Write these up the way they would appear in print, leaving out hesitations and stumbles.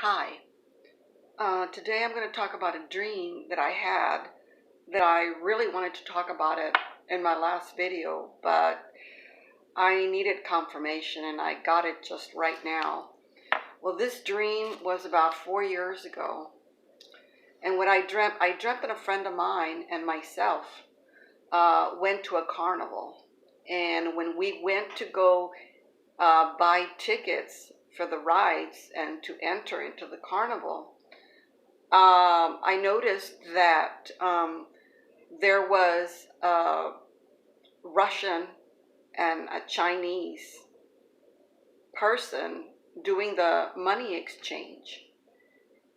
Hi. Today I'm going to talk about a dream that I had that I really wanted to talk about it in my last video, but I needed confirmation and I got it just right now. Well, this dream was about 4 years ago, and what I dreamt that a friend of mine and myself went to a carnival. And when we went to go buy tickets for the rides and to enter into the carnival, I noticed that there was a Russian and a Chinese person doing the money exchange.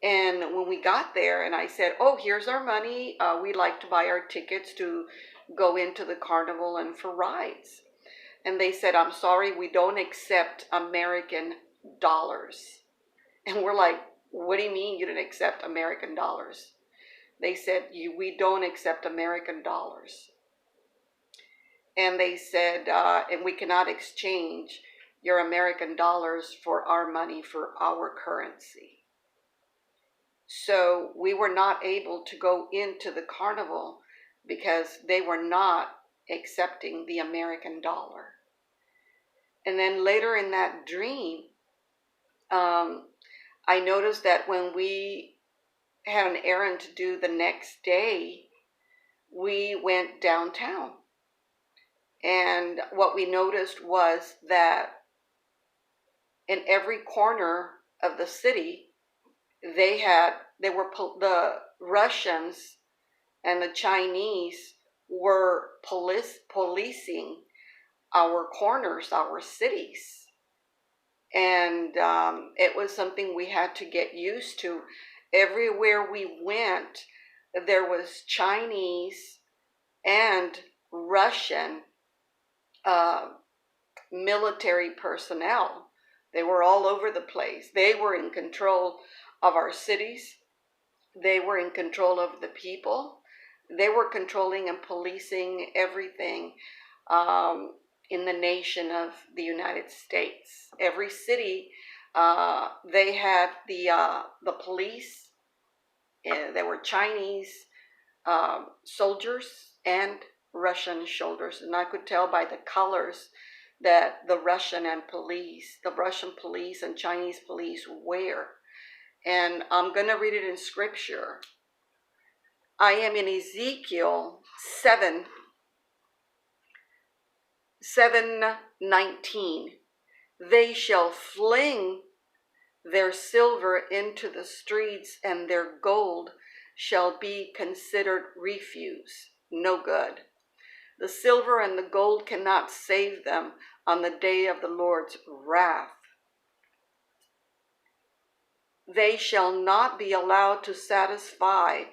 And when we got there, and I said, "Oh, here's our money. We'd like to buy our tickets to go into the carnival and for rides." And they said, "I'm sorry, we don't accept American dollars." And we're like, "What do you mean you don't accept American dollars?" They said, "We don't accept American dollars." And they said, "And we cannot exchange your American dollars for our money, for our currency." So we were not able to go into the carnival because they were not accepting the American dollar. And then later in that dream, I noticed that when we had an errand to do the next day, we went downtown. And what we noticed was that in every corner of the city, the Russians and the Chinese were policing our corners, our cities. And it was something we had to get used to. Everywhere we went, there was Chinese and Russian military personnel. They were all over the place. They were in control of our cities. They were in control of the people. They were controlling and policing everything in the nation of the United States. Every city, they had the police. There were Chinese soldiers and Russian soldiers, and I could tell by the colors that the Russian police and Chinese police wear. And I'm going to read it in scripture. I am in Ezekiel 7:19. They shall fling their silver into the streets, and their gold shall be considered refuse, no good. The silver and the gold cannot save them on the day of the Lord's wrath. They shall not be allowed to satisfy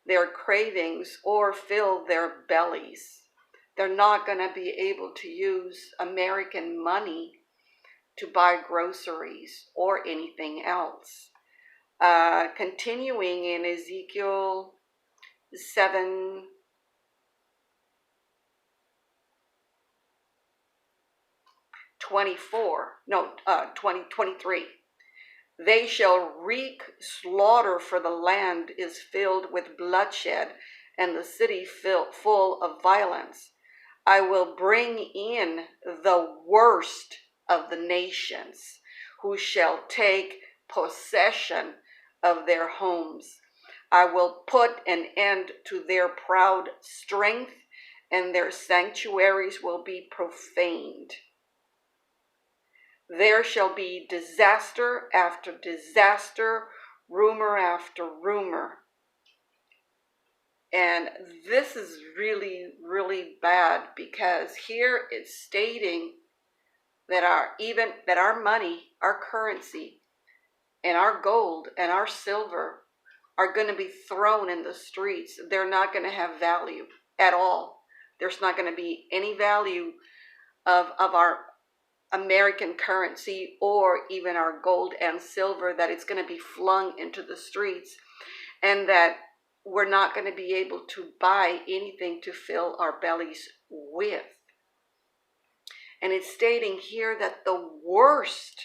their cravings or fill their bellies. They're not going to be able to use American money to buy groceries or anything else. Continuing in Ezekiel 7:23. They shall wreak slaughter, for the land is filled with bloodshed, and the city full of violence. I will bring in the worst of the nations, who shall take possession of their homes. I will put an end to their proud strength, and their sanctuaries will be profaned. There shall be disaster after disaster, rumor after rumor. And this is really, really bad, because here it's stating that our money, our currency, and our gold and our silver are going to be thrown in the streets. They're not going to have value at all. There's not going to be any value of our American currency or even our gold and silver, that it's going to be flung into the streets, and that we're not going to be able to buy anything to fill our bellies with. And it's stating here that the worst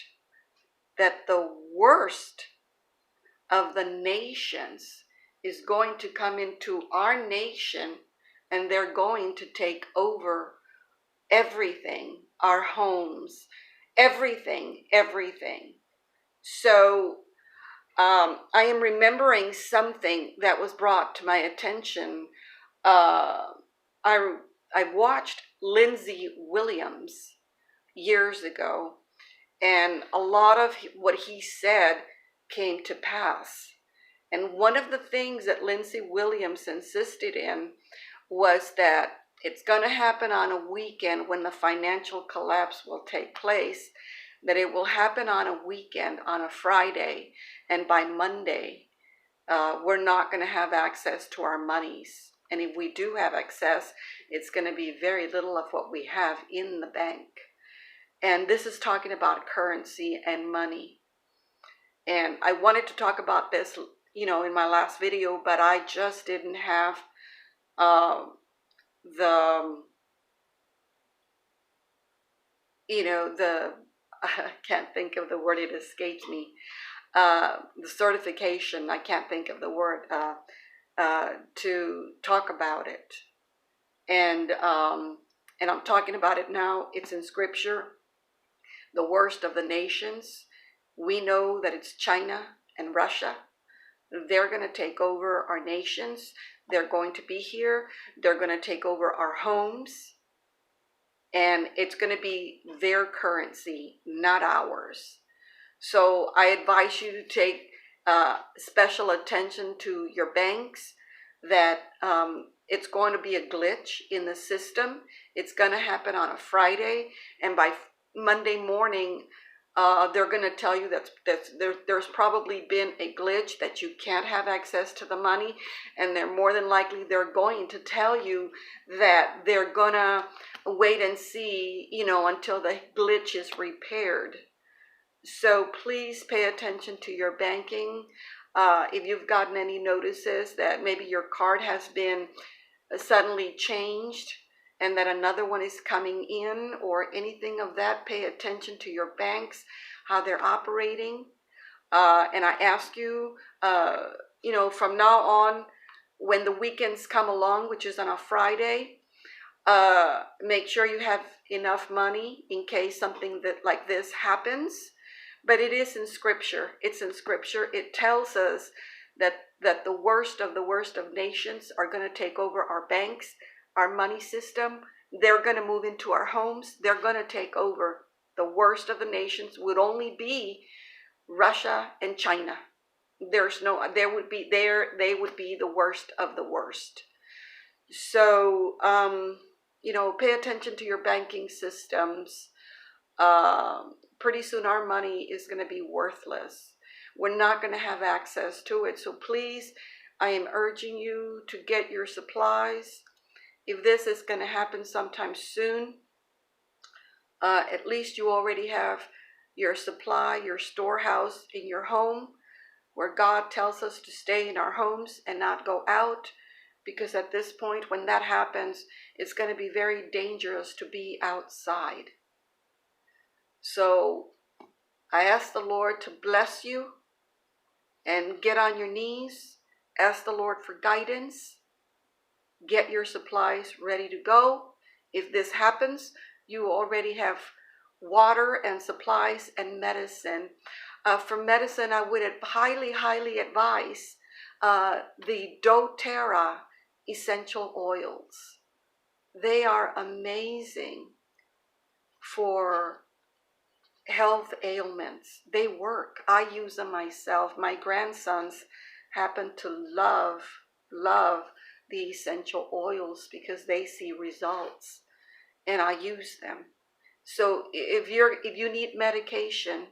of the nations is going to come into our nation, and they're going to take over everything, our homes, everything, everything. So I am remembering something that was brought to my attention. I watched Lindsey Williams years ago, and a lot of what he said came to pass. And one of the things that Lindsey Williams insisted in was that it's going to happen on a weekend when the financial collapse will take place, that it will happen on a weekend, on a Friday, and by Monday, we're not going to have access to our monies. And if we do have access, it's going to be very little of what we have in the bank. And this is talking about currency and money. And I wanted to talk about this, in my last video, but I just didn't have I can't think of the word, it escapes me. The certification, I can't think of the word, to talk about it. And I'm talking about it now. It's in scripture. The worst of the nations. We know that it's China and Russia. They're going to take over our nations. They're going to be here. They're going to take over our homes. And it's going to be their currency, not ours. So I advise you to take special attention to your banks, that it's going to be a glitch in the system. It's going to happen on a Friday, and by Monday morning, they're going to tell you that there's probably been a glitch, that you can't have access to the money, and they're more than likely they're going to tell you that they're going to wait and see, until the glitch is repaired. So please pay attention to your banking. If you've gotten any notices that maybe your card has been suddenly changed and that another one is coming in or anything of that, pay attention to your banks, how they're operating. And I ask you, from now on, when the weekends come along, which is on a Friday, make sure you have enough money in case something like this happens. But it is in scripture. It's in scripture. It tells us that the worst of nations are going to take over our banks, our money system. They're going to move into our homes. They're going to take over. The worst of the nations would only be Russia and China. They would be the worst of the worst. So, pay attention to your banking systems. Pretty soon our money is going to be worthless. We're not going to have access to it. So please, I am urging you to get your supplies. If this is going to happen sometime soon, at least you already have your supply, your storehouse in your home, where God tells us to stay in our homes and not go out. Because at this point, when that happens, it's going to be very dangerous to be outside. So I ask the Lord to bless you, and get on your knees. Ask the Lord for guidance. Get your supplies ready to go. If this happens, you already have water and supplies and medicine. For medicine, I would highly, highly advise the doTERRA essential oils. They are amazing for health ailments. They work. I use them myself. My grandsons happen to love the essential oils because they see results, and I use them. So if you need medication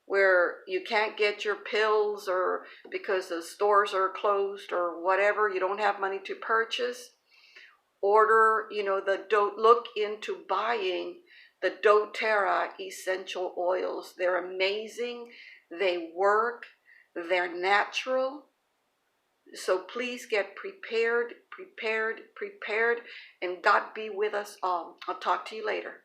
where you can't get your pills, or because the stores are closed or whatever, you don't have money to purchase, order, look into buying the doTERRA essential oils. They're amazing. They work. They're natural. So please get prepared, and God be with us all. I'll talk to you later.